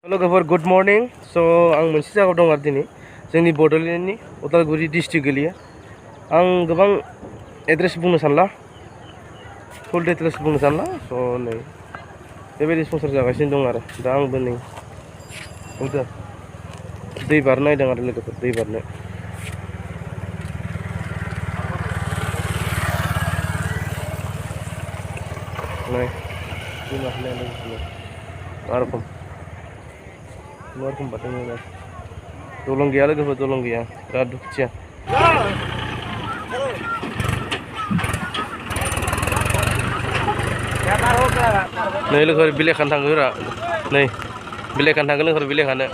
लोगोफोर good morning स' आं मोनसे जायगायाव दं आरो दिनै जोंनि बड'लेण्डनि उदालगुरि डिस्ट्रिक्ट गोलैयो आं गोबां एड्रेस बुंनो सानला फुल डिटेल्स बुंनो सानला स' नै बेबायदि संसार जागासिनो दं आरो दा आंबो नै दै बारनो नायदों आरो लोगोफोर दै बारनो नै दैमा होननाय लोगोफोर मा रोखोम बाथौ नुयो दलं गैया लोगोफोर दलं गैया बिराद दुखुथिया नै लोगोफोर बिलाइ खानो थाङो रा नै बिलाइ खानो थाङो लोगोफोर बिलाइ खानो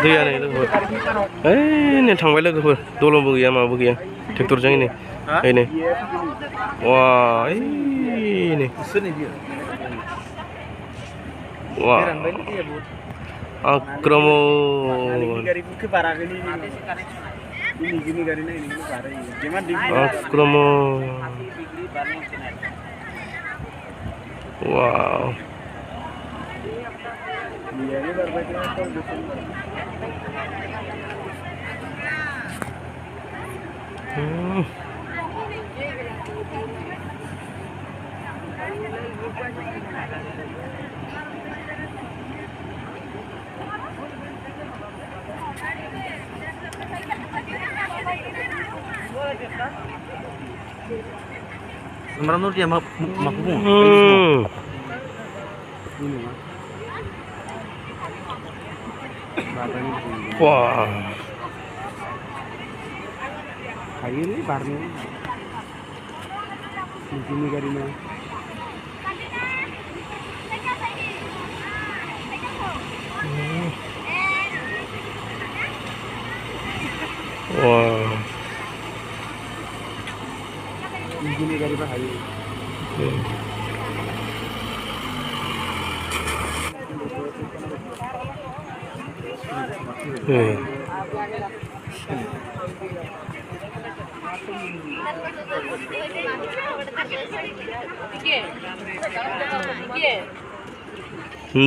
दैया नै लोगोफोर ओइ नै थांबाय लोगोफोर दलंबो गैया माबाबो गैया ट्रेक्टरजों नै ओइ नै वा ओइ नै वा आक्रमण आक्रमण वाव Sebenarnya dia mau wah ini barnya ini garina wah ini gari bahaya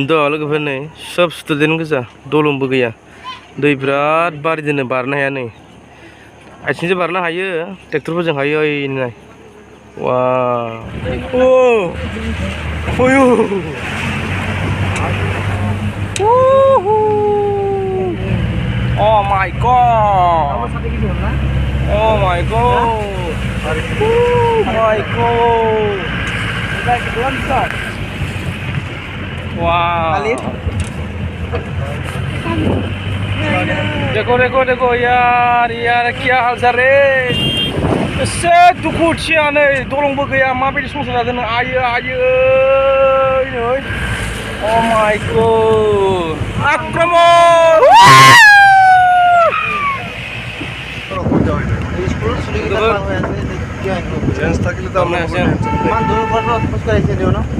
दा लोगोफोर नै सब स्टुडेन्ट गोजा दलंबो गैया दै बिराद बारिदोनो बारनो हाया नै आथिंजों बारनो हायो ट्रेक्टरफोरजों हायो ओइ नाय वा Oh my god! Oh my god! Oh my god! Wow! देखो यार क्या हाल चाल रे एसे दुखुथिया नै दलंबो गैया माबायदि संसार जादों आयो नै Oh my god! आक्रमण! Jangan